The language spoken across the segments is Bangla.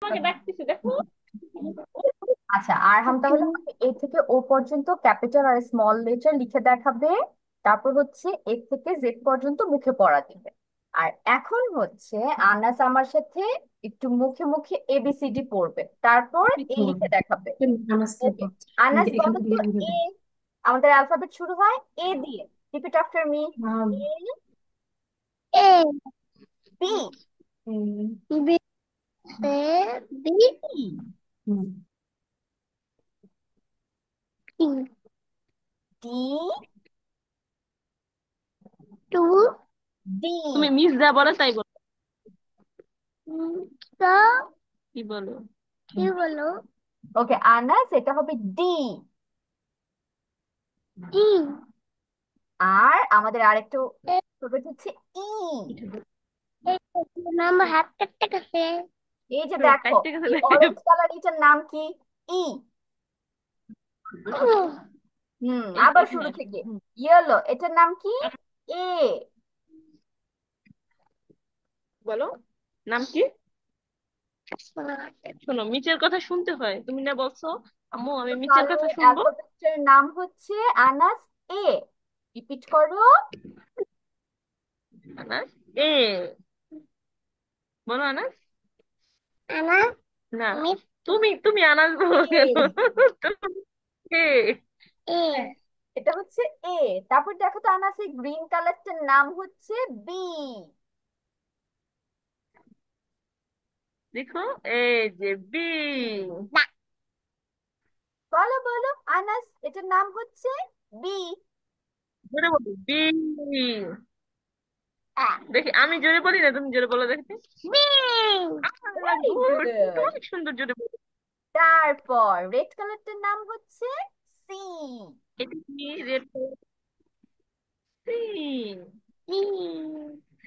তোমাকে ডাকতেছে দেখো। আচ্ছা, আরহাম তাহলে আমাকে এ থেকে ও পর্যন্ত ক্যাপিটাল আর স্মল লেটার লিখে দেখাবে। তারপর হচ্ছে এ থেকে জেড পর্যন্ত মুখে পড়া দিবে। আর এখন হচ্ছে আনাস আমার সাথে একটু মুখে মুখে এবিসিডি পড়বে, তারপর এ লিখে দেখাবে। ওকে, আনাস বলো তো। এ, আমাদের অ্যালফাবেট শুরু হয় এ দিয়ে। Repeat after me. A, A B, B B E, C D, two D. তুমি মিস যা বলো তাই বলো। তা কি বলো? কি বলো? ওকে আনাস, এটা হবে ডি। ডি আর আমাদের আরেকটু alphabet হচ্ছে ই। নাম্বার হাত কাটতে কাছে। এই যে দেখো, কাটতে গেছে এই অরেঞ্জ কালার এটার নাম কি? ই। এই আবার শুরু এখানে থেকে। ইয়েলো, এটার নাম কি? এ। বলো নাম কি? শোনো, মিচের কথা শুনতে হয়, তুমি না বলছো আম্মু আমি মিচের কালো কথা শুনবো। অ্যালফাবেটের নাম হচ্ছে আনাস। এ। রিপিট করো। আনাস এ, বলো আনাস। আনাস না, তুমি তুমি আনাস বলো কেন? এ। তুমি এ এ হ্যাঁ, এটা হচ্ছে এ। তারপর দেখো তো আনাস, এই গ্রিন কালারটার নাম হচ্ছে বি। দেখো, এই যে বি। বলো বলো আনাস, এটার নাম হচ্ছে বি। জোরে বলো বি। দেখি আমি জোরে বলি না, তুমি জোরে বলো দেখি। বি। Very good, good. তুমি তো অনেক সুন্দর জোরে বলো। তারপর রেড কালারটার নাম হচ্ছে সি। এটা কি red? C C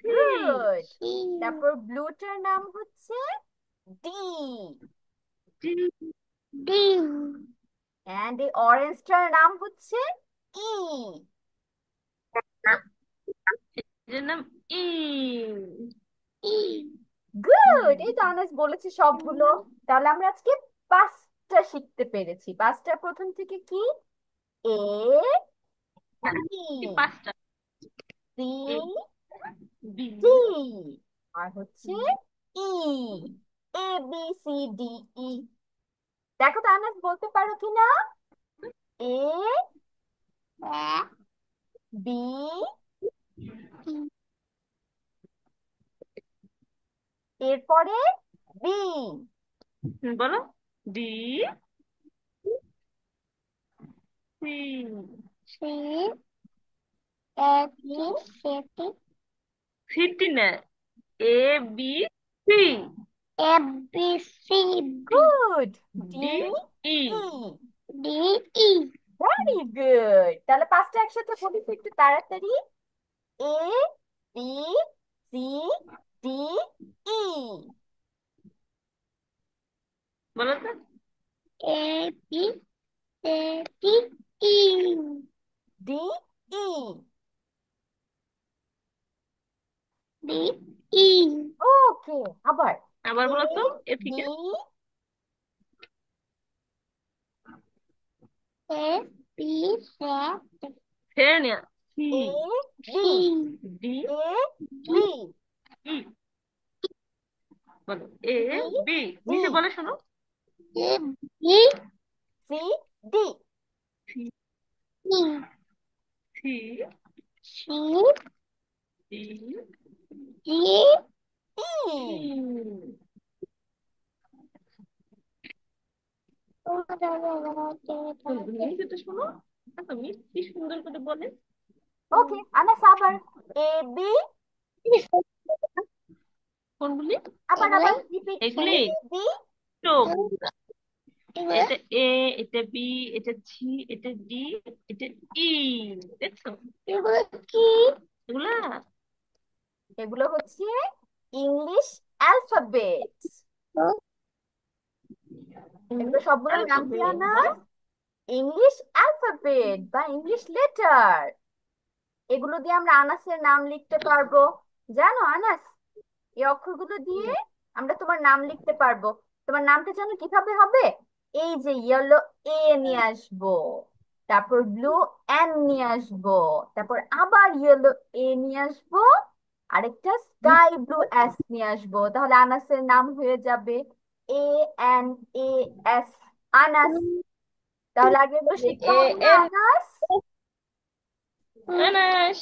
good. C তারপর ব্লুটার নাম হচ্ছে ডি। D D. এন্ড এই অরেঞ্জটার নাম হচ্ছে ই। এর নাম ই ই। গুড, এই তো আনাস বলেছে সবগুলো। তাহলে আমরা আজকে পাঁচটা শিখতে পেরেছি। পাঁচটা প্রথম থেকে কি? এ, কি বি, পাঁচটা? সি, এ বি ডি, আর হচ্ছে E. A B C D E. দেখো তো আনাস বলতে পারো কিনা? এ, বি, এরপরে বি। বলো ডি সি সি সি, একটি সেটি সিটি না, A B C. A B C D good. D, D E E. D E. Very good. তাহলে পাঁচটা একসাথে বলি তো একটু তাড়াতাড়ি। A, B, C, D, E. বলো তো A B C D E D, E. D E. Okay, আবার। আবার এ, বলো তো এ বি, থেকে। এ বি সি ফের নিয়া C A, B, C D A, D B, E. বলো এ বি, বি, ডি, নিচে বলে শোনো। A B C, D. C C C D D E. E. শোনো, নিচেটা শোনো, এত মিষ্টি সুন্দর করে বলে। ওকে আনাস, আবার। এ, বি, কোনগুলি? আবার আবার রিপিট। এগুলি এ, বি। তো এটা এ, এটা বি, এটা সি, এটা ডি, এটা ই। দেখছো এগুলো কি? এগুলা এগুলো হচ্ছে ইংলিশ অ্যালফাবেট। এগুলো সবগুলোর নাম কি অ্যালফাবেট বলো। আনাস? ইংলিশ অ্যালফাবেট বা ইংলিশ লেটার। এগুলো দিয়ে আমরা আনাসের নাম লিখতে পারবো। জানো আনাস, এই অক্ষরগুলো দিয়ে আমরা তোমার নাম লিখতে পারবো। তোমার নামটা জানো কিভাবে হবে? এই যে ইয়েলো এ নিয়ে আসবো, তারপর ব্লু এন নিয়ে আসবো, তারপর আবার ইয়েলো এ নিয়ে আসবো, আরেকটা স্কাই ব্লু এস নিয়ে আসবো, তাহলে আনাসের নাম হয়ে যাবে ANAS, আনাস। তাহলে আগে এগুলো শিখতে এ হবে না, এন আনাস। আনাস।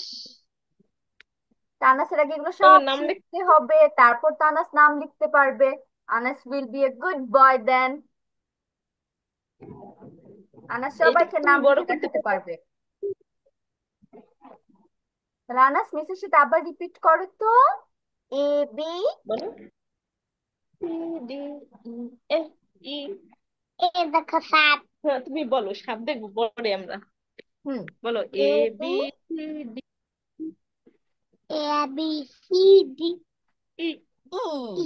তানাসের আগে এগুলো সব তোমার নাম লিখ। শিখতে হবে, তারপর তানাস নাম লিখতে পারবে। Anas will be a good boy then. Anas এইটুকু সবাইকে তুমি নাম বড় লিখে করতে দেখাতে পারবে। পারবে। তাহলে আনাস মিসের সাথে আবার রিপিট করো তো। AB। বলো। C D E F E. এ দেখো সাত। হ্যাঁ তুমি বলো, সাত দেখবো পরে আমরা। হুম। বলো। A AB। B C D. A B C D E. E.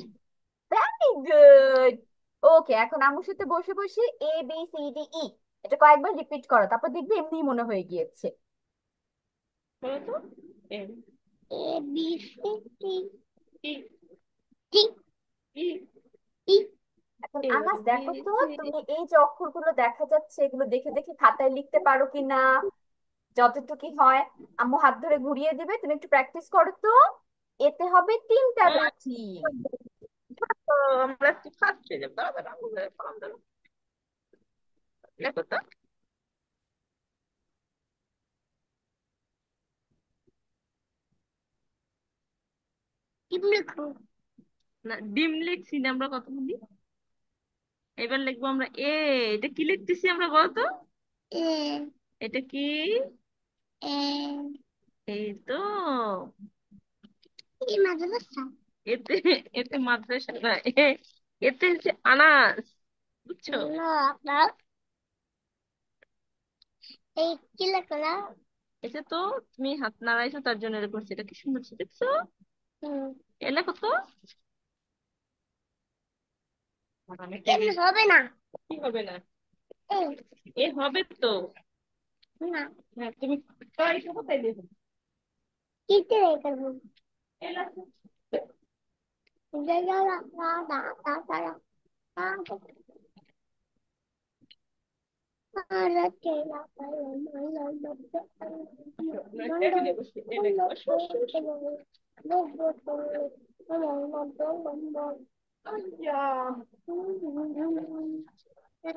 Very good. Okay, এখন আমার সাথে বসে বসে ABCDE এটা কয়েকবার রিপিট করো, তারপর দেখবে এমনি মনে হয়ে গিয়েছে। বলো তো। এ এ বি সি ডি ই টি ই ই। এখন এ আনাস বি দেখো তো, সি তুমি এই যে অক্ষরগুলো দেখা যাচ্ছে এগুলো দেখে দেখে খাতায় লিখতে পারো কিনা। যতটুকু হয় আম্মু হাত ধরে ঘুরিয়ে দিবে, তুমি একটু প্র্যাকটিস করো তো। এতে হবে তিনটা লাঠি। তো আমরা একটু ফার্স্ট হয়ে যাবো, দাঁড়া দাঁড়া আঙুল ধরে কলম ধরো। দেখো তো। ডিম লিখো। না, ডিম লিখছি না আমরা, কত বলি। এবার লিখবো আমরা এ। এটা কি লিখতেছি আমরা বলতো। এ। এটা কি? এ। এই তো। এই মাদ্রাসা। এতে এতে মাদ্রাসা না, এতে হচ্ছে আনাস। বুঝছো? না, আপনার এই কি লেখো না। এটা তো তুমি হাত নাড়াইছো তার জন্য এরকম হচ্ছে। এটা কি সুন্দর হচ্ছে, দেখছো? হুম। এ লেখো তো। এমনি হবে না। কি হবে না? এ। এ হবে তো। না। হ্যাঁ তুমি টয়টা কোথায় দেবো? কিতে রেখে দেবো? এ লেখো। যা যা যা যা যা যা যা।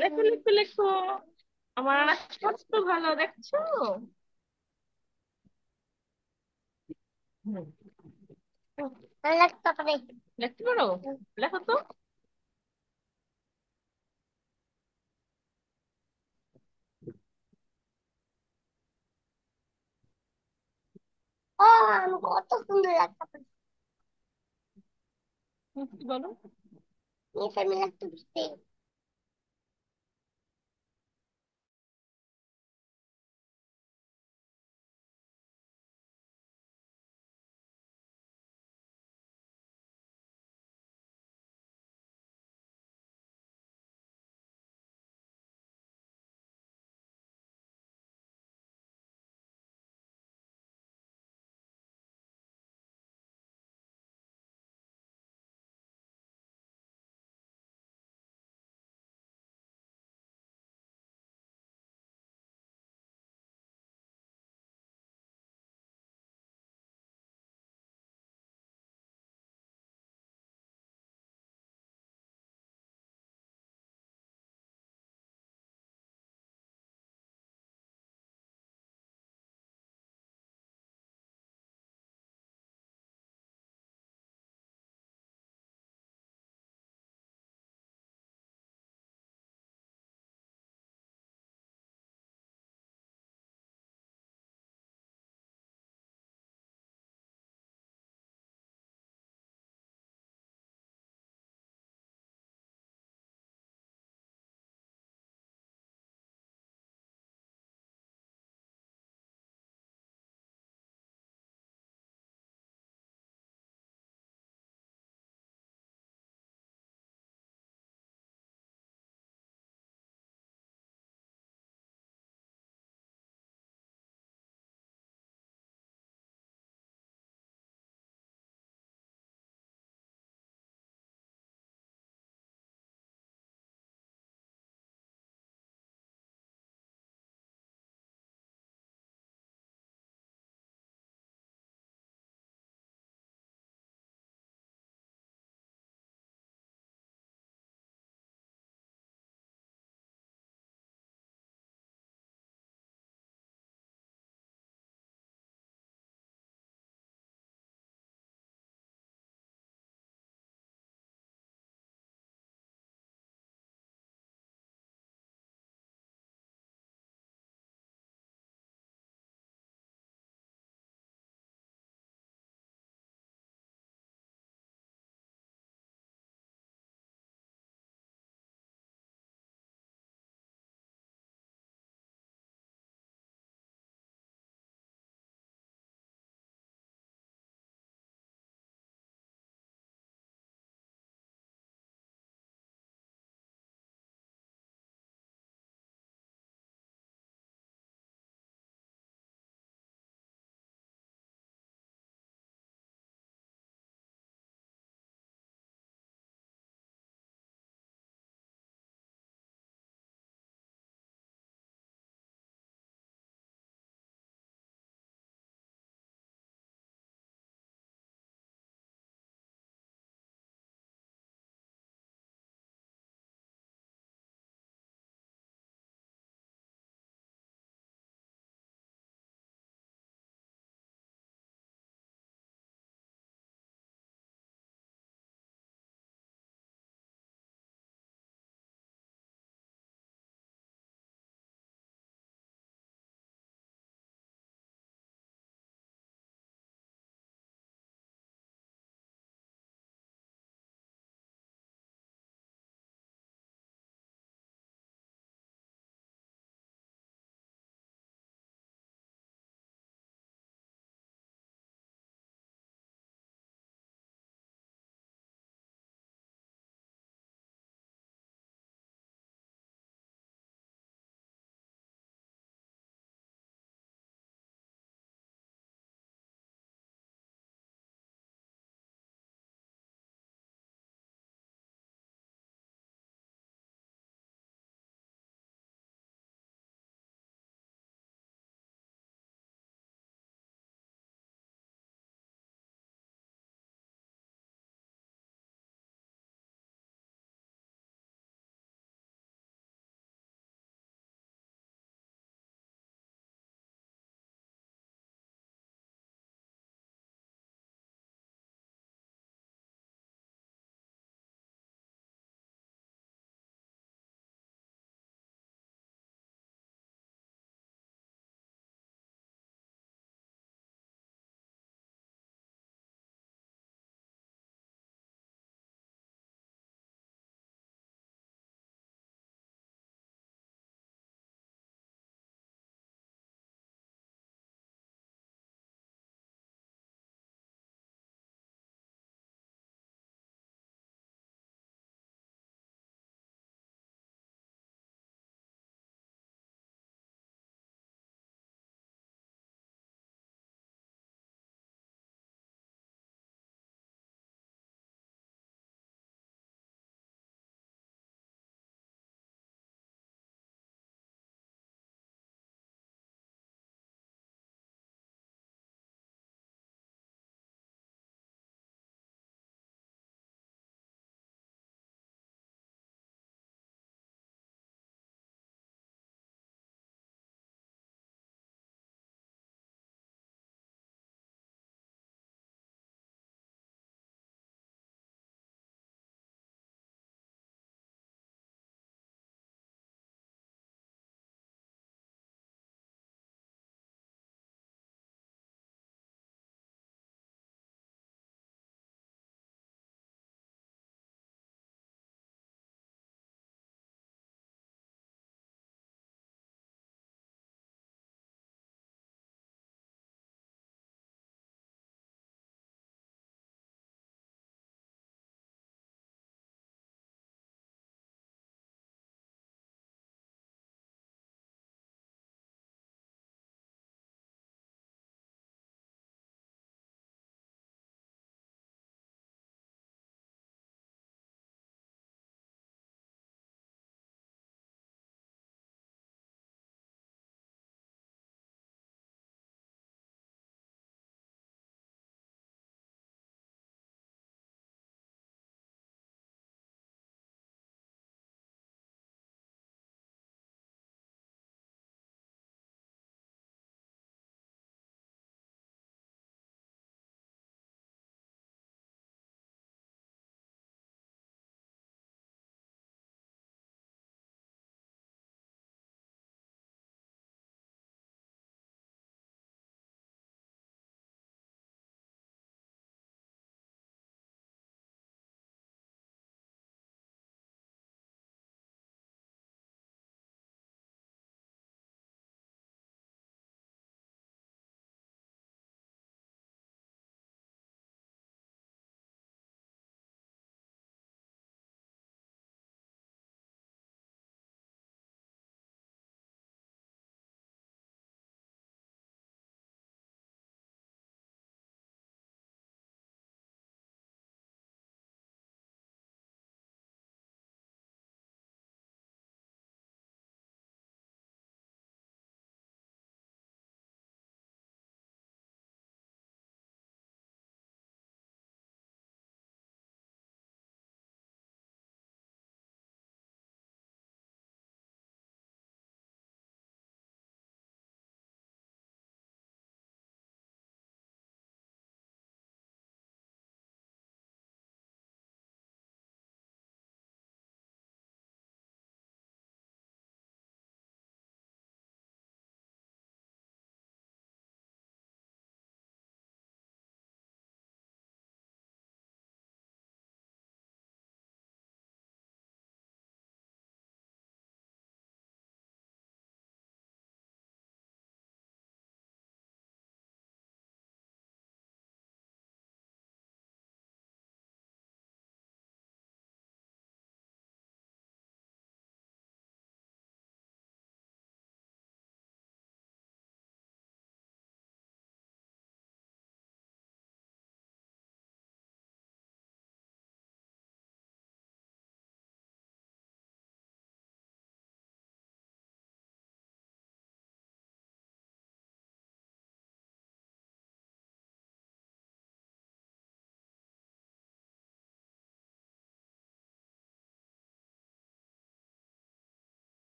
লেখো লেখো লেখো। আমার আনাজ কত ভালো, দেখছো? হুম। লিখতে পারি। লিখতে পারো? লেখো তো। ও, আমি কত সুন্দর লিখতে পারি। কি বলো? আমি লিখতে পারছি।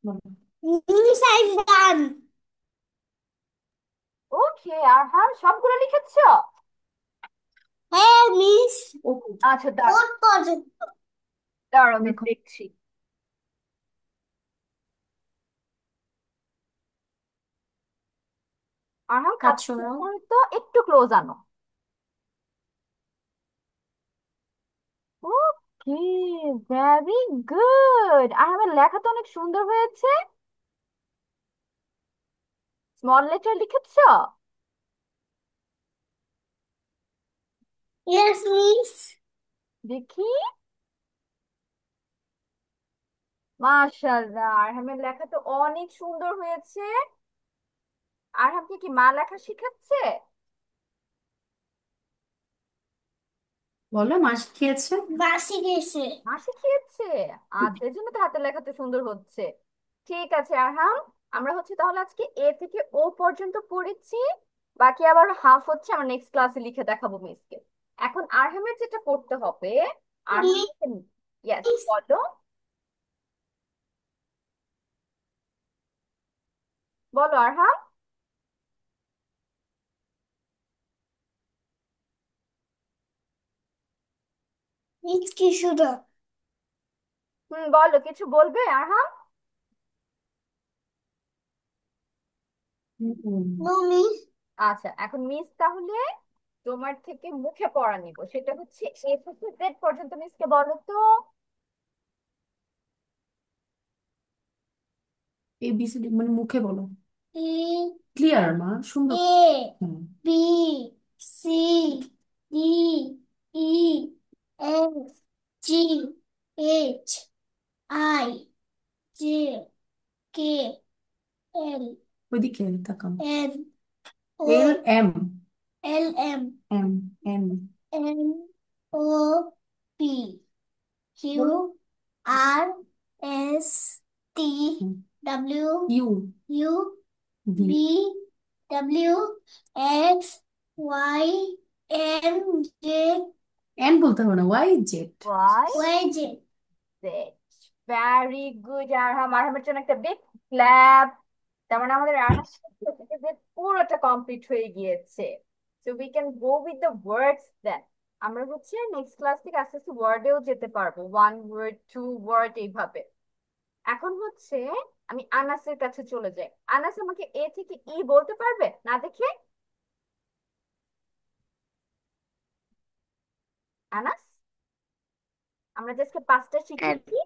Miss I done. ওকে, আরহাম সবগুলো লিখেছো? হ্যাঁ মিস। আচ্ছা দাঁড়াও, কোড পর্যন্ত দাঁড়াও আমি দেখছি। আরহাম কাজ খাতা শোনাও। তো একটু ক্লোজ আনো। ওকে, ভেরি গুড। আরহামের লেখা তো অনেক সুন্দর হয়েছে। স্মল লেটার লিখেছো? Yes miss. দেখি। মাশাআল্লাহ, আরহামের লেখা তো অনেক সুন্দর হয়েছে। আরহামকে কি মা লেখা শিখাচ্ছে? বলো মা শিখিয়েছে। মা শিখিয়েছে। মা শিখিয়েছে? আচ্ছা, এই জন্য তো হাতের লেখা তো সুন্দর হচ্ছে। ঠিক আছে আরহাম, আমরা হচ্ছে তাহলে আজকে এ থেকে ও পর্যন্ত পড়েছি। বাকি আবার হাফ হচ্ছে আমরা নেক্সট ক্লাসে লিখে দেখাবো মিসকে। এখন আরহামের যেটা করতে হবে, আরহাম, ইয়েস মিস বলো। বলো আরহাম। মিস কি শুধু বলো, কিছু বলবে আরহাম? No miss. আচ্ছা, এখন মিস তাহলে তোমার থেকে মুখে পড়া নিব, সেটা হচ্ছে এ থেকে জেড পর্যন্ত। মিসকে বলো তো। ABCD মানে মুখে বলো। এ ক্লিয়ার মা, সুন্দর। A B C D E F G H I J K L, ওইদিকে তাকাও, L O L M, L M M N N O P Q R S T W U U B W X Y N J, N বলতে হবে না, Y Z, Y Y Z. Z. Very good Arham, আরহামের জন্য একটা বিগ ক্ল্যাপ। তার মানে আমাদের আরহাম থেকে যে পুরোটা কমপ্লিট হয়ে গিয়েছে। So we can go with the words then. আমরা হচ্ছে নেক্সট ক্লাস থেকে আস্তে আস্তে ওয়ার্ডেও যেতে পারবো, ওয়ান ওয়ার্ড, টু ওয়ার্ড, এইভাবে। এখন হচ্ছে আমি আনাসের কাছে চলে যাই। আনাস আমাকে এ থেকে ই বলতে পারবে না দেখে? আনাস, আমরা যে আজকে পাঁচটা শিখেছি,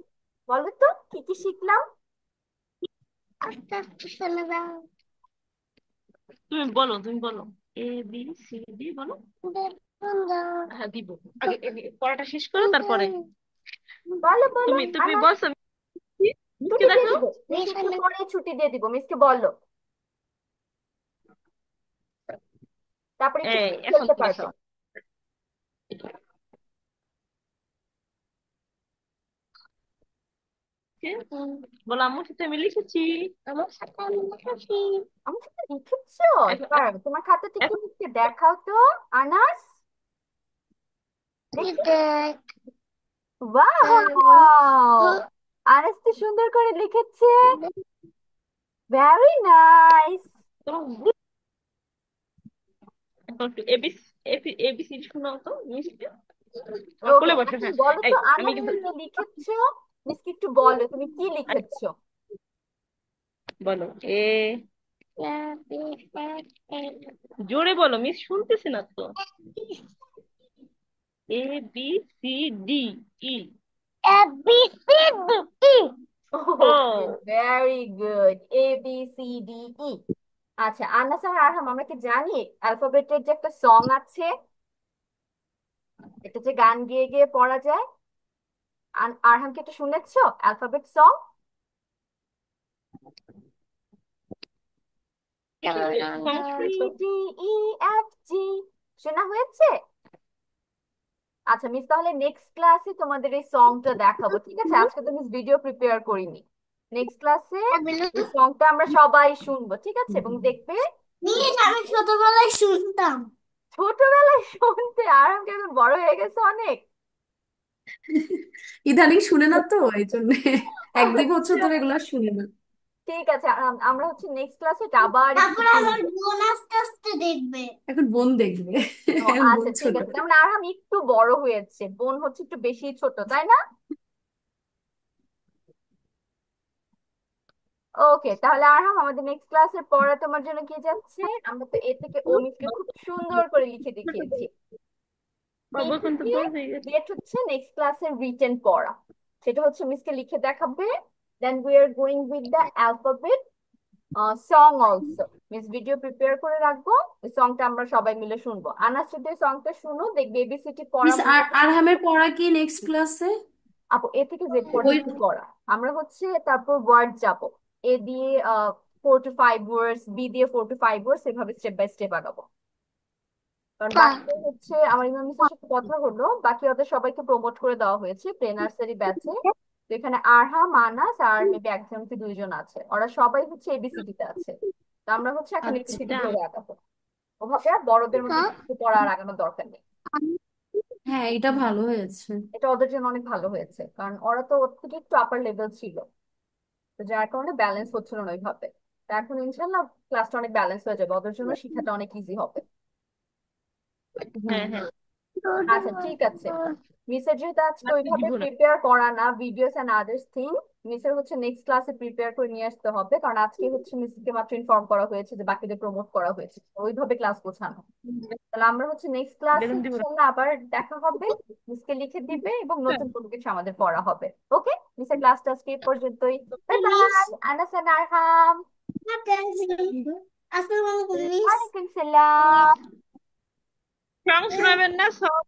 বলো তো কি কি শিখলাম? আস্তে আস্তে শোনা যাও। তুমি বলো, তুমি বলো। এ বি সি ডি বলো। হ্যাঁ দিব। আগে পড়াটা শেষ করো তারপরে। বলো বলো তুমি তুমি আনাস। বলছো। মিসকে ছুটি দিয়ে দেখো। দিব, মিস একটু পরে ছুটি দিয়ে দিব, মিসকে বললো, তারপরে একটু এই এখন খেলতে তুমি পারবে। খাও। বলো আম্মুর সাথে আমি লিখেছি। আমার সাথে আমি লিখেছি। আমার সাথে লিখেছো? এখন দাঁড়াও, তোমার খাতাটা একটু এখন মিসকে দেখাও তো। আনাস, দেখি। ওয়াও, আনাস তো সুন্দর করে লিখেছে। Very nice. তোমার এখন একটু এবিসি শোনাও তো মিসকে। আমার ওকে, কোলে বসে, এখন হ্যাঁ। বলো এই তো আমি আনাস কিন্তু তুমি লিখেছো, মিসকে একটু বলো তুমি কি লিখেছো। বলো এ, জোরে বলো, মিস শুনতেছি না তো। A B C D E, A B C D E. Okay, O very good. A B C D ই। আচ্ছা, আন্নাস আর আরহাম, আমরা কি জানি অ্যালফাবেটের যে একটা সং আছে, এটা যে গান গেয়ে গেয়ে পড়া যায়? আরহাম কি এটা শুনেছো, অ্যালফাবেট সং? বি শুনছো? ডি ই এফ জি, শোনা হয়েছে? আচ্ছা মিস, তাহলে নেক্সট ক্লাসে তোমাদের এই সংটা দেখাবো, ঠিক আছে? আজকে তো মিস ভিডিও প্রিপেয়ার করিনি। নেক্সট ক্লাসে এই সংটা আমরা সবাই শুনবো, ঠিক আছে? এবং দেখবে যে মিস আমি ছোটবেলায় শুনতাম। ছোটবেলায় শুনতে, আরহাম কি এখন বড় হয়ে গেছে অনেক? ইদানিং শুনে না তো এই জন্য, এক দুই বছর আচ্ছা, ধরে এগুলো শুনে না। ঠিক আছে, আমরা হচ্ছে নেক্সট ক্লাসে আবার একটু তারপরে আমার পড়বো। বোন আস্তে আস্তে দেখবে। এখন বোন দেখবে। ও এখন বোন আচ্ছা ঠিক ছোট। আছে, তার মানে আরহাম একটু বড় হয়েছে, বোন হচ্ছে একটু বেশি ছোট, তাই না? ওকে, তাহলে আরহাম আমাদের নেক্সট ক্লাসের পড়া তোমার জন্য কি যাচ্ছে? আমরা তো এ থেকে ও মিসকে খুব সুন্দর করে লিখে দেখিয়েছি। পি বাবু এখন তো থেকে বড় হয়ে গেছে। জেড হচ্ছে নেক্সট ক্লাসের রিটেন পড়া, সেটা হচ্ছে মিসকে লিখে দেখাবে। Then we are going with the alphabet song also. Miss video prepare করে রাখবো, ওই সংটা আমরা সবাই মিলে শুনবো। আনাস যদি সংটা শুনো, দেখবে এবিসিটি পড়া মিস মনে থাকবে। আরহামের পড়া কি নেক্সট ক্লাসে? আপু এ থেকে জেড ওই পর্যন্ত পড়া, আমরা হচ্ছে তারপর ওয়ার্ড যাব। এ দিয়ে 4 to 5 ওয়ার্ডস, বি দিয়ে 4 to 5 ওয়ার্ডস, এভাবে স্টেপ বাই স্টেপ আগাবো। কারণ বাকি হচ্ছে আমার ইমাম মিসের সাথে কথা হলো, বাকি ওদের সবাইকে প্রমোট করে দেওয়া হয়েছে প্রে নার্সারি ব্যাচে। তো এখানে আরহা, মানাস আর মেবি একজন কি দুইজন আছে, ওরা সবাই হচ্ছে এবিসিডি তে আছে। তো আমরা হচ্ছে এখন এবিসিডি আচ্ছা। ধরে আগাবো। ওভাবে আর বড়দের মতো কিছু পড়া আর আগানোর দরকার নেই। হ্যাঁ, এটা ভালো হয়েছে। এটা ওদের জন্য অনেক ভালো হয়েছে, কারণ ওরা তো ওর থেকে একটু আপার লেভেল ছিল, তো যার কারণে ব্যালেন্স হচ্ছিল না ওইভাবে। তা এখন ইনশাল্লাহ ক্লাসটা অনেক ব্যালেন্স হয়ে যাবে, ওদের জন্য শিক্ষাটা অনেক ইজি হবে। হ্যাঁ, হ্যাঁ। আচ্ছা ঠিক আছে, মিসের যেহেতু আজকে আজকে ওইভাবে দিব না। প্রিপেয়ার করা না ভিডিওস এন্ড আদার্স থিং, মিসের হচ্ছে নেক্সট ক্লাসে প্রিপেয়ার করে নিয়ে আসতে হবে, কারণ আজকে হচ্ছে মিসকে মাত্র ইনফর্ম করা হয়েছে যে বাকিদের প্রমোট করা হয়েছে, ওইভাবে ক্লাস গোছানো। তাহলে আমরা হচ্ছে নেক্সট ক্লাসে বেলুন দিব না। ইনশাল্লাহ আবার দেখা হবে, মিসকে লিখে দিবে এবং নতুন কোনো কিছু আমাদের পড়া হবে। ওকে, মিসের ক্লাসটা আজকে এই পর্যন্তই। Bye miss, bye. Anas and Arham. আসসালামু আলাইকুম মিস। ওয়ালাইকুম সালাম। সং শোনাবেন না সং?